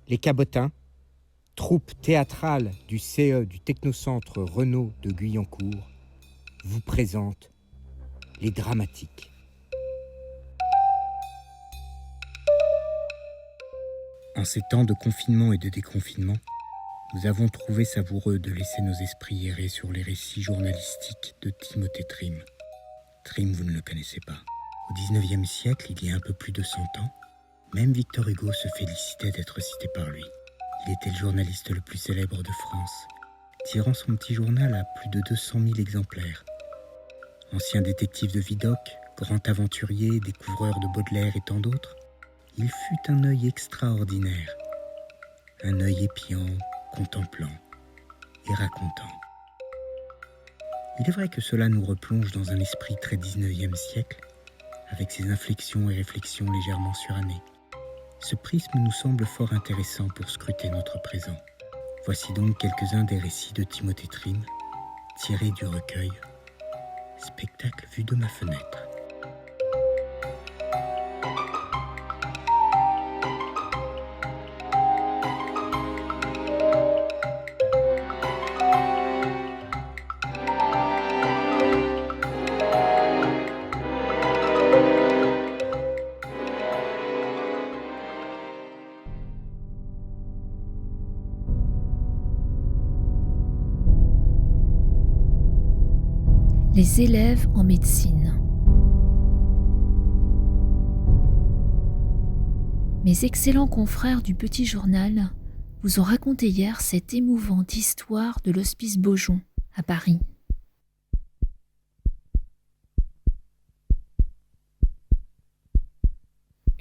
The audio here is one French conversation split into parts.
Les Cabotins, troupe théâtrale du CE du Technocentre Renaud de Guyancourt, vous présente Les Dramatiques. En ces temps de confinement et de déconfinement, nous avons trouvé savoureux de laisser nos esprits errer sur les récits journalistiques de Timothée Trim. Trim, vous ne le connaissez pas. Au XIXe siècle, il y a un peu plus de 100 ans, même Victor Hugo se félicitait d'être cité par lui. Il était le journaliste le plus célèbre de France, tirant son petit journal à plus de 200 000 exemplaires. Ancien détective de Vidocq, grand aventurier, découvreur de Baudelaire et tant d'autres, il fut un œil extraordinaire, un œil épiant, contemplant et racontant. Il est vrai que cela nous replonge dans un esprit très 19e siècle, avec ses inflexions et réflexions légèrement surannées. Ce prisme nous semble fort intéressant pour scruter notre présent. Voici donc quelques-uns des récits de Timothée Trim, tirés du recueil « Spectacle vu de ma fenêtre ». Les élèves en médecine. Mes excellents confrères du Petit Journal vous ont raconté hier cette émouvante histoire de l'hospice Beaujon à Paris.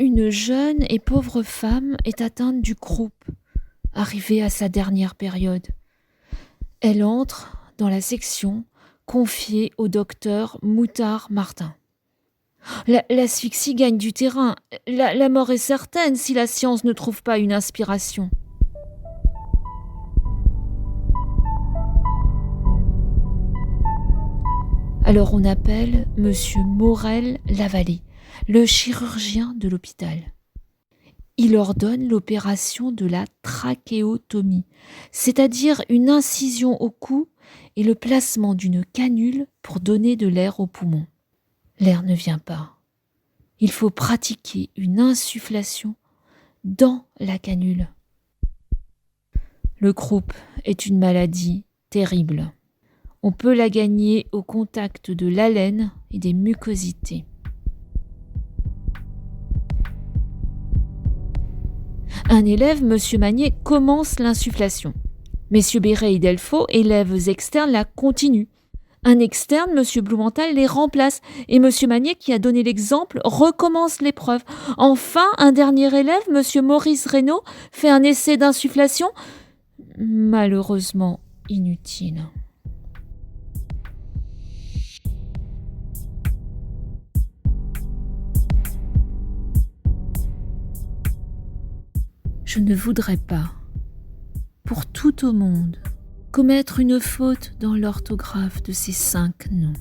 Une jeune et pauvre femme est atteinte du croup, arrivée à sa dernière période. Elle entre dans la section confiée au docteur Moutard-Martin. L'asphyxie gagne du terrain. La mort est certaine si la science ne trouve pas une inspiration. Alors on appelle Monsieur Morel-Lavallée, le chirurgien de l'hôpital. Il ordonne l'opération de la trachéotomie, c'est-à-dire une incision au cou et le placement d'une canule pour donner de l'air aux poumons. L'air ne vient pas. Il faut pratiquer une insufflation dans la canule. Le croup est une maladie terrible. On peut la gagner au contact de l'haleine et des mucosités. Un élève, M. Magnier, commence l'insufflation. Messieurs Béret et Delfaux, élèves externes, la continuent. Un externe, M. Blumenthal, les remplace. Et M. Magnier, qui a donné l'exemple, recommence l'épreuve. Enfin, un dernier élève, M. Maurice Reynaud, fait un essai d'insufflation, malheureusement inutile. Je ne voudrais pas, pour tout au monde, commettre une faute dans l'orthographe de ces 5 noms.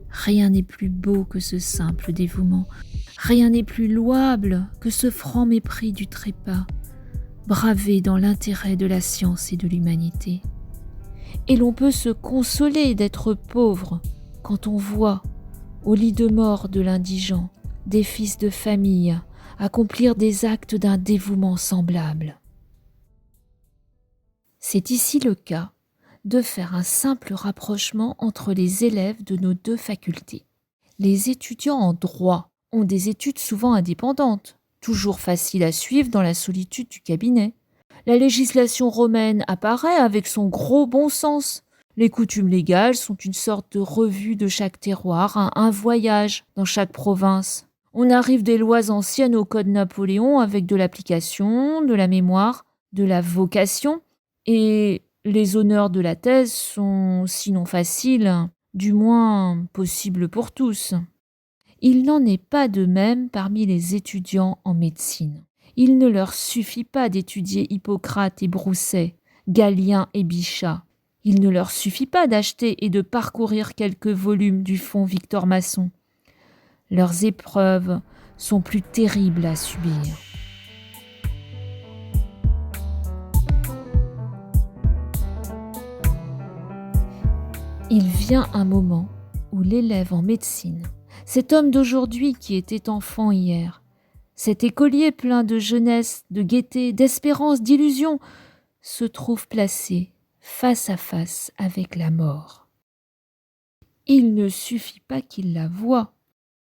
Rien n'est plus beau que ce simple dévouement, rien n'est plus louable que ce franc mépris du trépas, bravé dans l'intérêt de la science et de l'humanité. Et l'on peut se consoler d'être pauvre quand on voit, au lit de mort de l'indigent, des fils de famille accomplir des actes d'un dévouement semblable. C'est ici le cas de faire un simple rapprochement entre les élèves de nos 2 facultés. Les étudiants en droit ont des études souvent indépendantes, toujours faciles à suivre dans la solitude du cabinet. La législation romaine apparaît avec son gros bon sens. Les coutumes légales sont une sorte de revue de chaque terroir, un voyage dans chaque province. On arrive des lois anciennes au code Napoléon avec de l'application, de la mémoire, de la vocation, et les honneurs de la thèse sont, sinon faciles, du moins possibles pour tous. Il n'en est pas de même parmi les étudiants en médecine. Il ne leur suffit pas d'étudier Hippocrate et Brousset, Galien et Bichat. Il ne leur suffit pas d'acheter et de parcourir quelques volumes du fonds Victor Masson. Leurs épreuves sont plus terribles à subir. Il vient un moment où l'élève en médecine, cet homme d'aujourd'hui qui était enfant hier, cet écolier plein de jeunesse, de gaieté, d'espérance, d'illusion, se trouve placé face à face avec la mort. Il ne suffit pas qu'il la voie,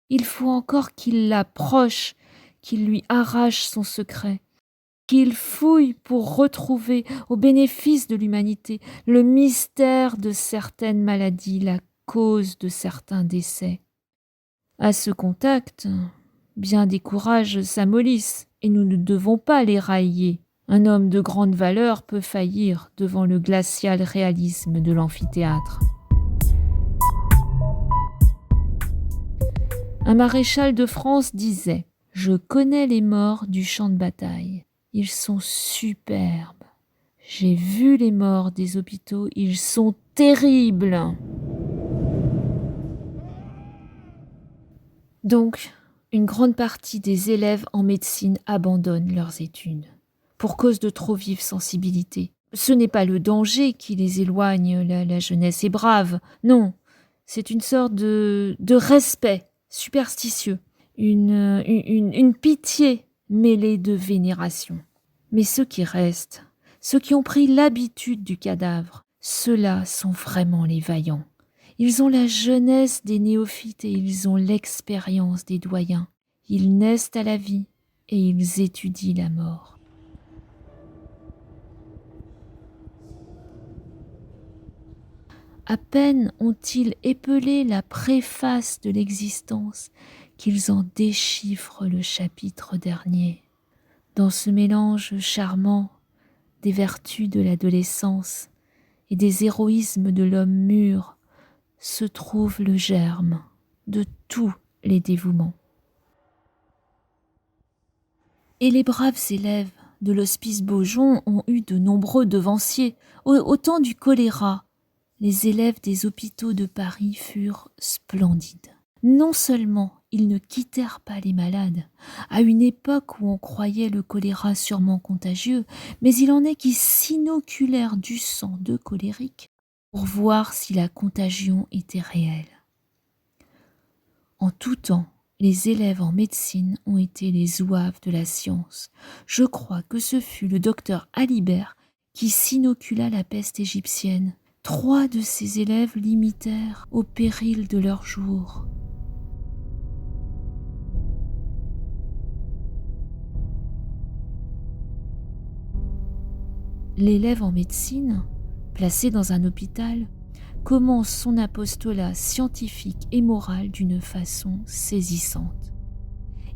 il faut encore qu'il l'approche, qu'il lui arrache son secret, qu'il fouille pour retrouver, au bénéfice de l'humanité, le mystère de certaines maladies, la cause de certains décès. À ce contact, bien des courages s'amollissent et nous ne devons pas les railler. Un homme de grande valeur peut faillir devant le glacial réalisme de l'amphithéâtre. Un maréchal de France disait « Je connais les morts du champ de bataille. Ils sont superbes. J'ai vu les morts des hôpitaux. Ils sont terribles. » Donc, une grande partie des élèves en médecine abandonnent leurs études pour cause de trop vive sensibilité. Ce n'est pas le danger qui les éloigne, la jeunesse est brave. Non, c'est une sorte de respect superstitieux, une pitié mêlée de vénération. Mais ceux qui restent, ceux qui ont pris l'habitude du cadavre, ceux-là sont vraiment les vaillants. Ils ont la jeunesse des néophytes et ils ont l'expérience des doyens. Ils naissent à la vie et ils étudient la mort. À peine ont-ils épelé la préface de l'existence qu'ils en déchiffrent le chapitre dernier. Dans ce mélange charmant des vertus de l'adolescence et des héroïsmes de l'homme mûr se trouve le germe de tous les dévouements. Et les braves élèves de l'hospice Beaujon ont eu de nombreux devanciers. Au temps du choléra, les élèves des hôpitaux de Paris furent splendides. Non seulement ils ne quittèrent pas les malades, à une époque où on croyait le choléra sûrement contagieux, mais il en est qui s'inoculèrent du sang de colériques pour voir si la contagion était réelle. En tout temps, les élèves en médecine ont été les zouaves de la science. Je crois que ce fut le docteur Alibert qui s'inocula la peste égyptienne. 3 de ses élèves l'imitèrent au péril de leur jour. L'élève en médecine, placé dans un hôpital, commence son apostolat scientifique et moral d'une façon saisissante.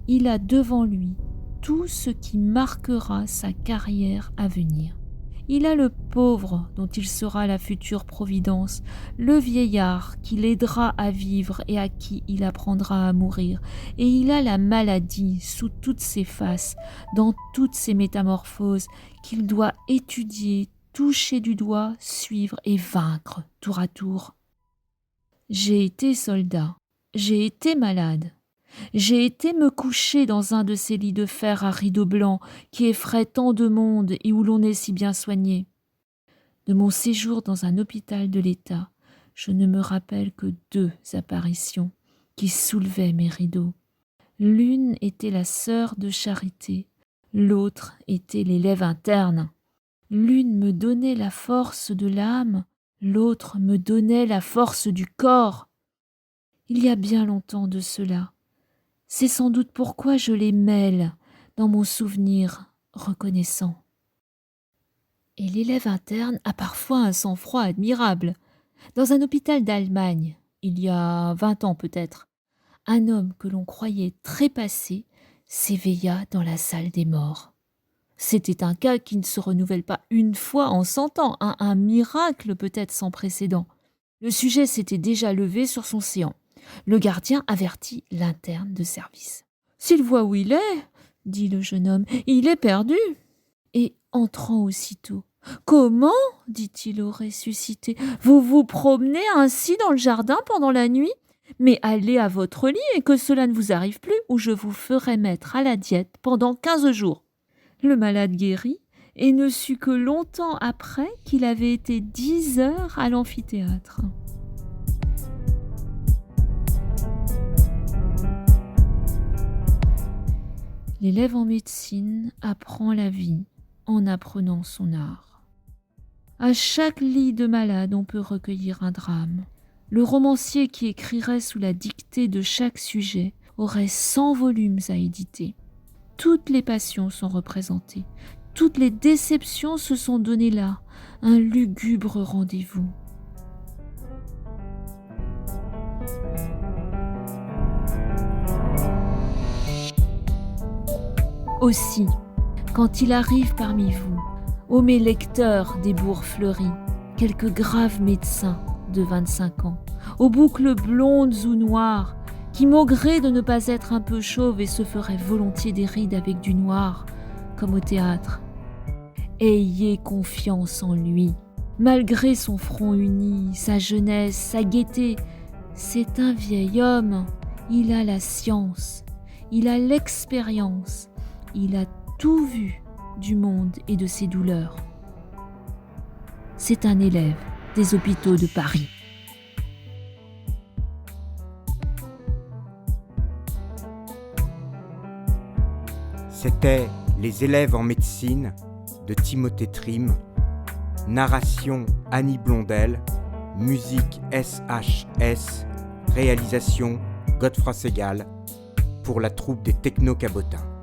Il a devant lui tout ce qui marquera sa carrière à venir. Il a le pauvre dont il sera la future providence, le vieillard qui l'aidera à vivre et à qui il apprendra à mourir, et il a la maladie sous toutes ses faces, dans toutes ses métamorphoses, qu'il doit étudier, toucher du doigt, suivre et vaincre tour à tour. J'ai été soldat, j'ai été malade. J'ai été me coucher dans un de ces lits de fer à rideaux blancs qui effraient tant de monde et où l'on est si bien soigné. De mon séjour dans un hôpital de l'État, je ne me rappelle que 2 apparitions qui soulevaient mes rideaux. L'une était la sœur de charité, l'autre était l'élève interne. L'une me donnait la force de l'âme, l'autre me donnait la force du corps. Il y a bien longtemps de cela. C'est sans doute pourquoi je les mêle dans mon souvenir reconnaissant. Et l'élève interne a parfois un sang-froid admirable. Dans un hôpital d'Allemagne, il y a 20 ans peut-être, un homme que l'on croyait trépassé s'éveilla dans la salle des morts. C'était un cas qui ne se renouvelle pas une fois en 100 ans, un miracle peut-être sans précédent. Le sujet s'était déjà levé sur son séant. Le gardien avertit l'interne de service. « S'il voit où il est, dit le jeune homme, il est perdu. » Et entrant aussitôt, « Comment, dit-il au ressuscité, vous vous promenez ainsi dans le jardin pendant la nuit ? Mais allez à votre lit et que cela ne vous arrive plus, ou je vous ferai mettre à la diète pendant 15 jours. » Le malade guérit et ne sut que longtemps après qu'il avait été 10 heures à l'amphithéâtre. L'élève en médecine apprend la vie en apprenant son art. À chaque lit de malade, on peut recueillir un drame. Le romancier qui écrirait sous la dictée de chaque sujet aurait 100 volumes à éditer. Toutes les passions sont représentées, toutes les déceptions se sont données là, un lugubre rendez-vous. Aussi, quand il arrive parmi vous, ô mes lecteurs des bourgs fleuris, quelques graves médecins de 25 ans, aux boucles blondes ou noires, qui maugréent de ne pas être un peu chauves et se feraient volontiers des rides avec du noir, comme au théâtre. Ayez confiance en lui, malgré son front uni, sa jeunesse, sa gaieté. C'est un vieil homme, il a la science, il a l'expérience, il a tout vu du monde et de ses douleurs. C'est un élève des hôpitaux de Paris. C'était Les élèves en médecine de Timothée Trim, narration Annie Blondel, musique SHS, réalisation Godefroy Segal, pour la troupe des Techno-Cabotins.